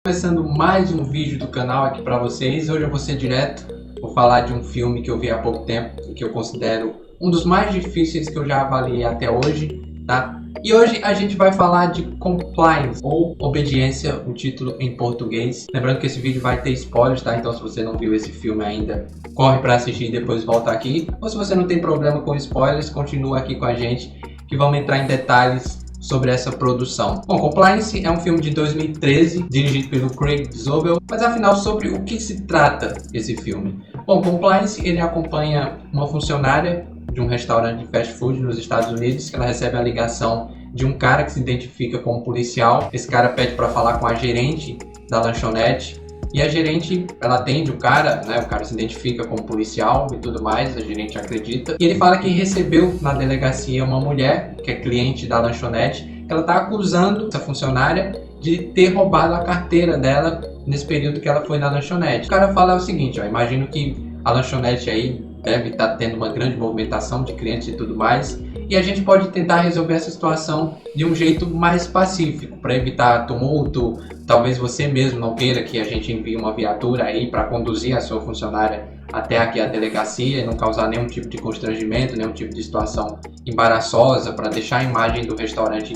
Começando mais um vídeo do canal aqui para vocês. Hoje eu vou ser direto, vou falar de um filme que eu vi há pouco tempo e que eu considero um dos mais difíceis que eu já avaliei até hoje, tá? E hoje a gente vai falar de Compliance, ou Obediência, o título em português. Lembrando que esse vídeo vai ter spoilers, tá? Então se você não viu esse filme ainda, corre para assistir e depois volta aqui. Ou se você não tem problema com spoilers, continua aqui com a gente que vamos entrar em detalhes sobre essa produção. Bom, Compliance é um filme de 2013, dirigido pelo Craig Zobel, mas afinal sobre o que se trata esse filme? Bom, Compliance ele acompanha uma funcionária de um restaurante de fast food nos Estados Unidos, que ela recebe a ligação de um cara que se identifica como policial. Esse cara pede para falar com a gerente da lanchonete, e a gerente, ela atende o cara, né? O cara se identifica como policial e tudo mais, a gerente acredita. E ele fala que recebeu na delegacia uma mulher, que é cliente da lanchonete, que ela está acusando essa funcionária de ter roubado a carteira dela nesse período que ela foi na lanchonete. O cara fala o seguinte, ó, imagino que a lanchonete aí deve estar tendo uma grande movimentação de clientes e tudo mais, e a gente pode tentar resolver essa situação de um jeito mais pacífico, para evitar tumulto. Talvez você mesmo não queira que a gente envie uma viatura aí para conduzir a sua funcionária até aqui a delegacia e não causar nenhum tipo de constrangimento, nenhum tipo de situação embaraçosa, para deixar a imagem do restaurante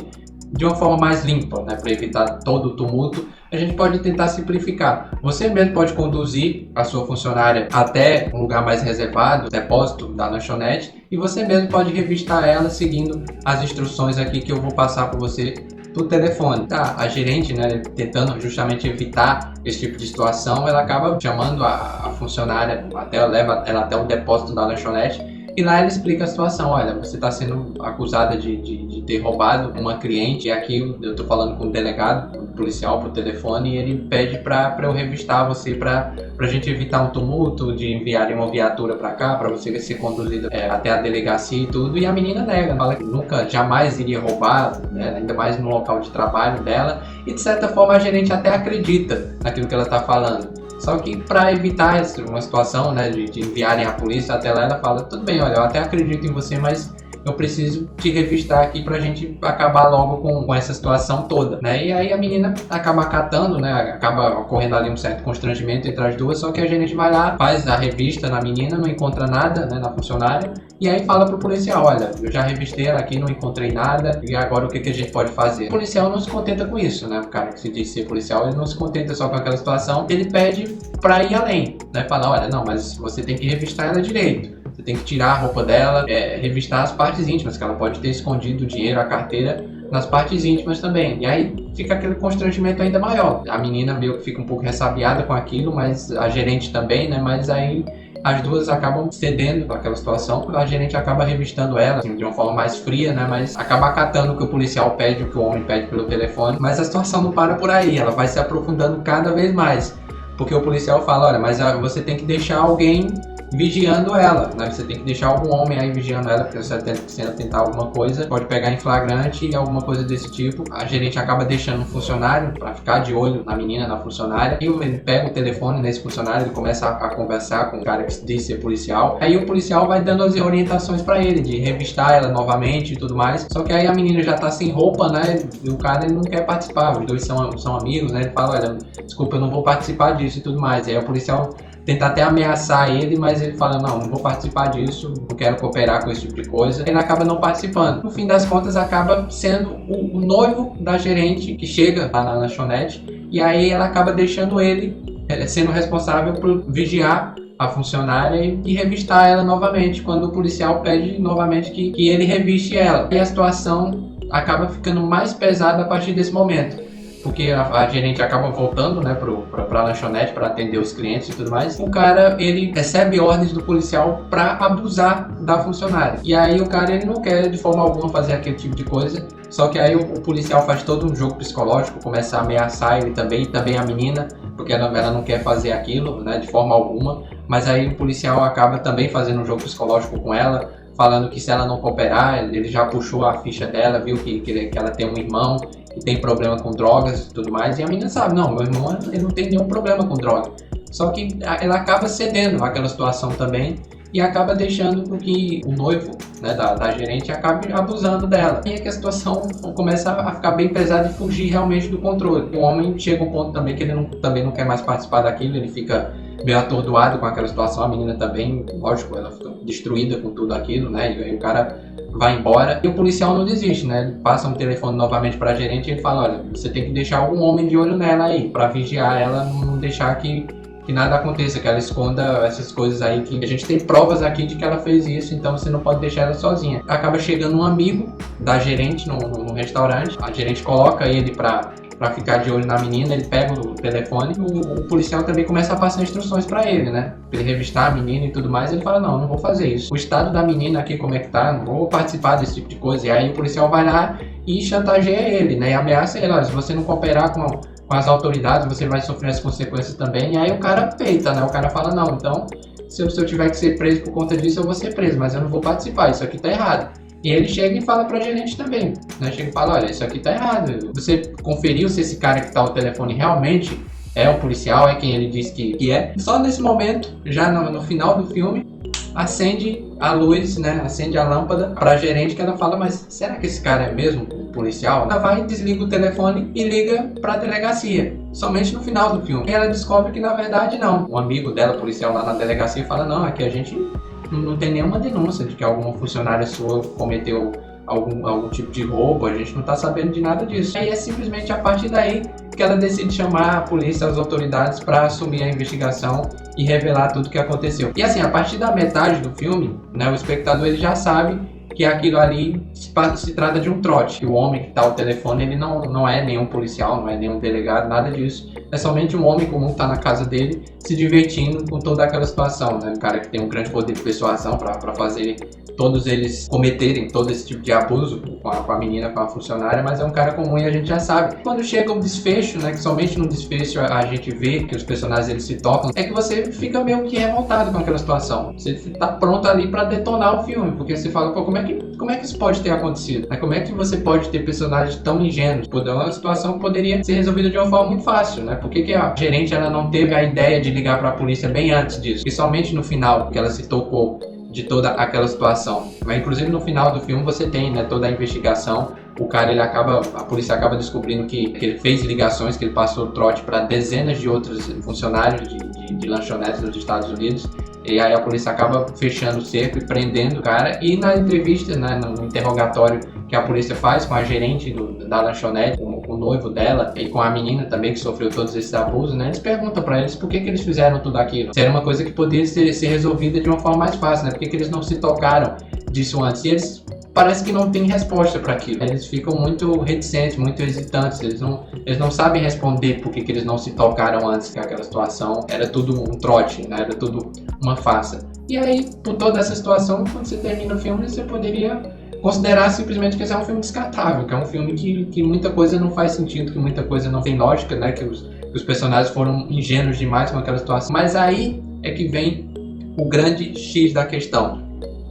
de uma forma mais limpa, né, para evitar todo o tumulto. A gente pode tentar simplificar. Você mesmo pode conduzir a sua funcionária até um lugar mais reservado, depósito da lanchonete, e você mesmo pode revistar ela seguindo as instruções aqui que eu vou passar para você por telefone. Tá, a gerente, né, tentando justamente evitar esse tipo de situação, ela acaba chamando a funcionária, leva ela até o depósito da lanchonete, e lá ela explica a situação. Olha, você está sendo acusada de ter roubado uma cliente, e aqui eu estou falando com o delegado, o policial por telefone, e ele pede para eu revistar você, para a gente evitar um tumulto, de enviarem uma viatura para cá, para você ser conduzida até a delegacia e tudo. E a menina nega, fala que nunca, jamais iria roubar, né, ainda mais no local de trabalho dela, e de certa forma a gerente até acredita naquilo que ela está falando. Só que para evitar uma situação, né, de enviarem a polícia até lá, ela fala, tudo bem, olha, eu até acredito em você, mas eu preciso te revistar aqui pra gente acabar logo com essa situação toda, né? E aí a menina acaba acatando, né? Acaba ocorrendo ali um certo constrangimento entre as duas, só que a gerente vai lá, faz a revista na menina, não encontra nada, né, na funcionária, e aí fala pro policial, olha, eu já revistei ela aqui, não encontrei nada, e agora o que a gente pode fazer? O policial não se contenta com isso, né? O cara que se diz ser policial, ele não se contenta só com aquela situação, ele pede pra ir além, né? Fala, olha, não, mas você tem que revistar ela direito. Você tem que tirar a roupa dela, revistar as partes íntimas, que ela pode ter escondido o dinheiro, a carteira, nas partes íntimas também. E aí fica aquele constrangimento ainda maior. A menina meio que fica um pouco ressabiada com aquilo, mas a gerente também, né? Mas aí as duas acabam cedendo àquela situação, a gerente acaba revistando ela assim, de uma forma mais fria, né? Mas acaba acatando o que o policial pede, o que o homem pede pelo telefone. Mas a situação não para por aí, ela vai se aprofundando cada vez mais. Porque o policial fala, olha, mas você tem que deixar alguém vigiando ela, né? Você tem que deixar algum homem aí vigiando ela, porque se ela tentar alguma coisa, pode pegar em flagrante e alguma coisa desse tipo. A gerente acaba deixando um funcionário para ficar de olho na menina, na funcionária, e ele pega o telefone nesse funcionário, ele começa a conversar com o cara que diz ser policial. Aí o policial vai dando as orientações para ele, de revistar ela novamente e tudo mais. Só que aí a menina já tá sem roupa, né? E o cara ele não quer participar, os dois são amigos, né? Ele fala, olha, desculpa, eu não vou participar disso e tudo mais. E aí o policial tenta até ameaçar ele, mas ele fala, não vou participar disso, não quero cooperar com esse tipo de coisa. Ele acaba não participando. No fim das contas, acaba sendo o noivo da gerente que chega lá na lanchonete, e aí ela acaba deixando ele sendo responsável por vigiar a funcionária e revistar ela novamente, quando o policial pede novamente que ele reviste ela. E a situação acaba ficando mais pesada a partir desse momento, porque a gerente acaba voltando, né, pra lanchonete para atender os clientes e tudo mais. O cara, ele recebe ordens do policial para abusar da funcionária. E aí o cara, ele não quer de forma alguma fazer aquele tipo de coisa. Só que aí o policial faz todo um jogo psicológico, começa a ameaçar ele também, e também a menina, porque ela não quer fazer aquilo, né, de forma alguma. Mas aí o policial acaba também fazendo um jogo psicológico com ela, falando que se ela não cooperar, ele já puxou a ficha dela, viu que ela tem um irmão que tem problema com drogas e tudo mais, e a menina sabe, não, meu irmão ele não tem nenhum problema com droga. Só que ela acaba cedendo àquela situação também, e acaba deixando com que o noivo, né, da gerente acabe abusando dela. E é que a situação começa a ficar bem pesada e fugir realmente do controle. O homem chega a um ponto também que ele também não quer mais participar daquilo, ele fica meio atordoado com aquela situação, a menina também, lógico, ela fica destruída com tudo aquilo, né, e aí o cara vai embora e o policial não desiste, né, ele passa um telefone novamente pra gerente e ele fala, olha, você tem que deixar algum homem de olho nela aí, pra vigiar ela, não deixar que nada aconteça, que ela esconda essas coisas aí, que a gente tem provas aqui de que ela fez isso, então você não pode deixar ela sozinha. Acaba chegando um amigo da gerente no restaurante, a gerente coloca ele pra ficar de olho na menina, ele pega o telefone, o policial também começa a passar instruções pra ele, né? Pra ele revistar a menina e tudo mais, ele fala, não vou fazer isso. O estado da menina aqui, como é que tá, não vou participar desse tipo de coisa. E aí o policial vai lá e chantageia ele, né? E ameaça ele, olha, se você não cooperar com as autoridades, você vai sofrer as consequências também. E aí o cara peita, né? O cara fala, não, então, se eu tiver que ser preso por conta disso, eu vou ser preso, mas eu não vou participar, isso aqui tá errado. E ele chega e fala pra gerente também, né? Chega e fala, olha, isso aqui tá errado. Você conferiu se esse cara que tá ao telefone realmente é o policial, é quem ele diz que é. Só nesse momento, já no final do filme, acende a luz, né? Acende a lâmpada pra gerente, que ela fala, mas será que esse cara é mesmo o policial? Ela vai, desliga o telefone e liga pra delegacia. Somente no final do filme. E ela descobre que na verdade não. Um amigo dela, policial lá na delegacia, fala, não, aqui a gente não tem nenhuma denúncia de que alguma funcionária sua cometeu algum tipo de roubo, a gente não tá sabendo de nada disso. Aí é simplesmente a partir daí que ela decide chamar a polícia, as autoridades para assumir a investigação e revelar tudo o que aconteceu. E assim, a partir da metade do filme, né, o espectador ele já sabe que aquilo ali se trata de um trote. O homem que está ao telefone, ele não é nenhum policial, não é nenhum delegado, nada disso. É somente um homem comum que está na casa dele, se divertindo com toda aquela situação, né? Um cara que tem um grande poder de persuasão para fazer todos eles cometerem todo esse tipo de abuso com a menina, com a funcionária, mas é um cara comum e a gente já sabe. Quando chega o desfecho, né, que somente no desfecho a gente vê que os personagens eles se tocam, é que você fica meio que revoltado com aquela situação. Você tá pronto ali para detonar o filme, porque você fala, pô, como é que isso pode ter acontecido? Como é que você pode ter personagens tão ingênuos? Pô, é uma situação que poderia ser resolvida de uma forma muito fácil, né? Por que a gerente ela não teve a ideia de ligar para a polícia bem antes disso? E somente no final que ela se tocou de toda aquela situação. Mas inclusive no final do filme você tem, né, toda a investigação. O cara a polícia acaba descobrindo que ele fez ligações, que ele passou trote para dezenas de outros funcionários de lanchonetes nos Estados Unidos. E aí a polícia acaba fechando o cerco e prendendo o cara. E na entrevista, né, no interrogatório que a polícia faz com a gerente da lanchonete, com o noivo dela e com a menina também que sofreu todos esses abusos, né, eles perguntam para eles por que eles fizeram tudo aquilo. Se era uma coisa que poderia ser resolvida de uma forma mais fácil, né? Por que eles não se tocaram disso antes? E eles parece que não tem resposta para aquilo. Eles ficam muito reticentes, muito hesitantes. Eles não sabem responder por que eles não se tocaram antes, que aquela situação era tudo um trote, né? Era tudo uma farsa. E aí, por toda essa situação, quando você termina o filme, você poderia considerar simplesmente que esse é um filme descartável, que é um filme que muita coisa não faz sentido, que muita coisa não tem lógica, né? Que os personagens foram ingênuos demais com aquela situação. Mas aí é que vem o grande X da questão.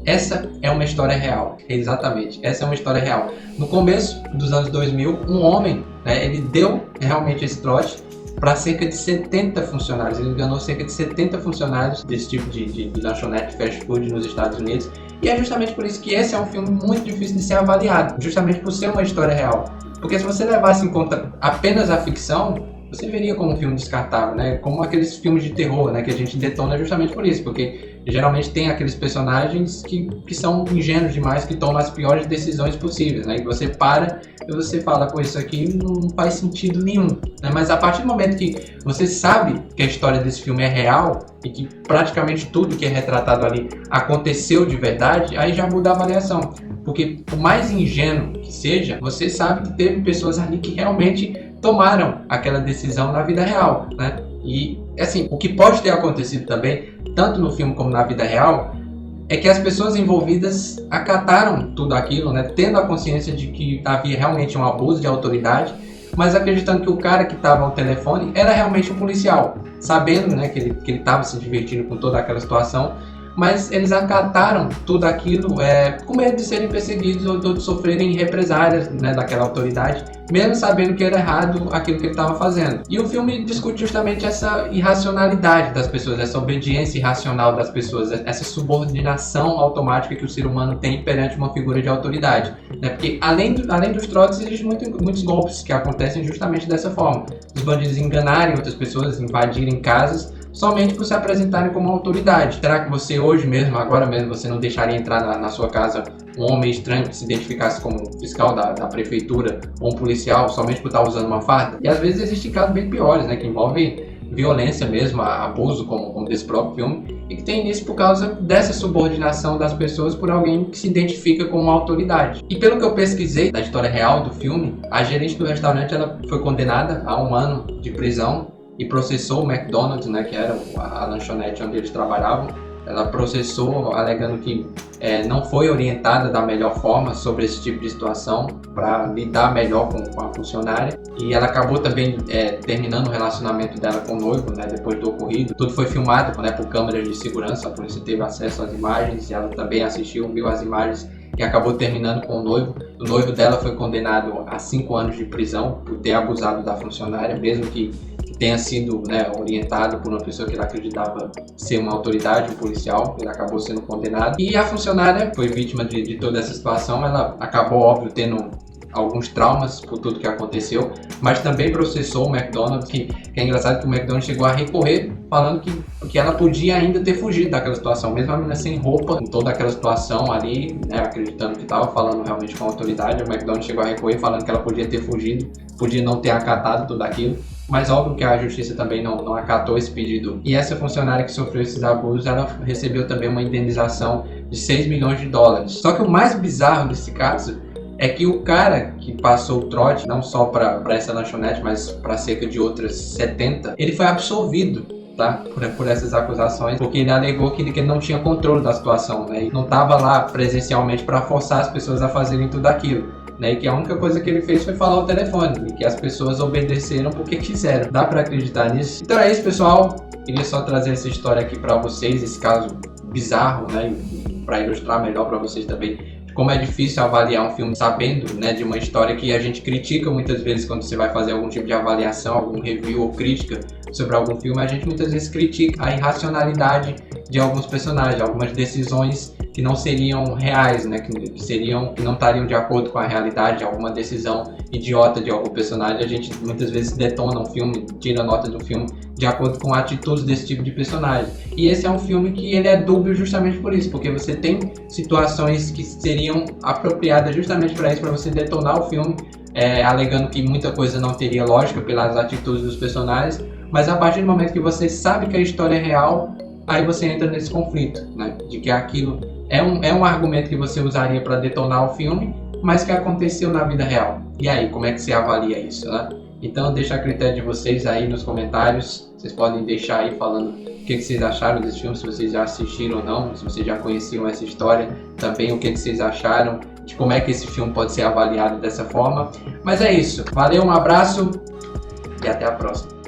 Essa é uma história real, exatamente, essa é uma história real. No começo dos anos 2000, um homem, né, ele deu realmente esse trote para cerca de 70 funcionários, ele enganou cerca de 70 funcionários desse tipo de lanchonete fast food nos Estados Unidos. E é justamente por isso que esse é um filme muito difícil de ser avaliado, justamente por ser uma história real. Porque se você levasse em conta apenas a ficção, você veria como um filme descartável, né? Como aqueles filmes de terror, né? Que a gente detona justamente por isso, porque geralmente tem aqueles personagens que são ingênuos demais, que tomam as piores decisões possíveis, né? E você para e você fala, pô, isso aqui não faz sentido nenhum, né? Mas a partir do momento que você sabe que a história desse filme é real e que praticamente tudo que é retratado ali aconteceu de verdade, aí já muda a avaliação. Porque por mais ingênuo que seja, você sabe que teve pessoas ali que realmente tomaram aquela decisão na vida real, né? E assim, o que pode ter acontecido também, tanto no filme como na vida real, é que as pessoas envolvidas acataram tudo aquilo, né? Tendo a consciência de que havia realmente um abuso de autoridade, mas acreditando que o cara que estava ao telefone era realmente um policial, sabendo, né, que ele estava se divertindo com toda aquela situação, mas eles acataram tudo aquilo com medo de serem perseguidos ou de sofrerem represálias, né, daquela autoridade, mesmo sabendo que era errado aquilo que ele estava fazendo. E o filme discute justamente essa irracionalidade das pessoas, essa obediência irracional das pessoas, essa subordinação automática que o ser humano tem perante uma figura de autoridade, né? Porque além dos trotes, existem muitos golpes que acontecem justamente dessa forma. Os bandidos enganarem outras pessoas, invadirem casas, somente por se apresentarem como autoridade. Será que você hoje mesmo, agora mesmo, você não deixaria entrar na sua casa um homem estranho que se identificasse como fiscal da prefeitura ou um policial somente por estar usando uma farda? E às vezes existem casos bem piores, né, que envolvem violência mesmo, abuso, como desse próprio filme, e que tem início por causa dessa subordinação das pessoas por alguém que se identifica como uma autoridade. E pelo que eu pesquisei da história real do filme, a gerente do restaurante ela foi condenada a 1 ano de prisão e processou o McDonald's, né, que era a lanchonete onde eles trabalhavam. Ela processou alegando que não foi orientada da melhor forma sobre esse tipo de situação para lidar melhor com a funcionária, e ela acabou também terminando o relacionamento dela com o noivo, né, depois do ocorrido. Tudo foi filmado, né, por câmeras de segurança, a polícia teve acesso às imagens e ela também viu as imagens e acabou terminando com o noivo. O noivo dela foi condenado a 5 anos de prisão por ter abusado da funcionária, mesmo que tenha sido, né, orientado por uma pessoa que ele acreditava ser uma autoridade, um policial. Ele acabou sendo condenado. E a funcionária foi vítima de toda essa situação. Ela acabou, óbvio, tendo alguns traumas por tudo que aconteceu, mas também processou o McDonald's, que é engraçado que o McDonald's chegou a recorrer, falando que ela podia ainda ter fugido daquela situação, mesmo a menina sem roupa, em toda aquela situação ali, né, acreditando que estava falando realmente com a autoridade. O McDonald's chegou a recorrer, falando que ela podia ter fugido, podia não ter acatado tudo aquilo. Mas óbvio que a justiça também não acatou esse pedido. E essa funcionária que sofreu esses abusos, ela recebeu também uma indenização de 6 milhões de dólares. Só que o mais bizarro desse caso é que o cara que passou o trote, não só para essa lanchonete, mas para cerca de outras 70, ele foi absolvido, tá? Por essas acusações, porque ele alegou que ele não tinha controle da situação, né? E não estava lá presencialmente para forçar as pessoas a fazerem tudo aquilo. Né, e que a única coisa que ele fez foi falar o telefone, e que as pessoas obedeceram porque quiseram. Dá pra acreditar nisso? Então é isso, pessoal. Queria só trazer essa história aqui pra vocês, esse caso bizarro, né, pra ilustrar melhor pra vocês também como é difícil avaliar um filme sabendo, né, de uma história que a gente critica muitas vezes quando você vai fazer algum tipo de avaliação, algum review ou crítica sobre algum filme. A gente muitas vezes critica a irracionalidade de alguns personagens, algumas decisões que não seriam reais, né, que não estariam de acordo com a realidade, alguma decisão idiota de algum personagem. A gente muitas vezes detona um filme, tira nota do filme de acordo com atitudes desse tipo de personagem. E esse é um filme que ele é dúbio justamente por isso, porque você tem situações que seriam apropriadas justamente para isso, para você detonar o filme, alegando que muita coisa não teria lógica pelas atitudes dos personagens, mas a partir do momento que você sabe que a história é real, aí você entra nesse conflito, né, de que aquilo é um argumento que você usaria para detonar o filme, mas que aconteceu na vida real. E aí, como é que você avalia isso, né? Então deixa a critério de vocês aí nos comentários. Vocês podem deixar aí falando o que vocês acharam desse filme, se vocês já assistiram ou não, se vocês já conheciam essa história, também o que vocês acharam, de como é que esse filme pode ser avaliado dessa forma. Mas é isso, valeu, um abraço e até a próxima.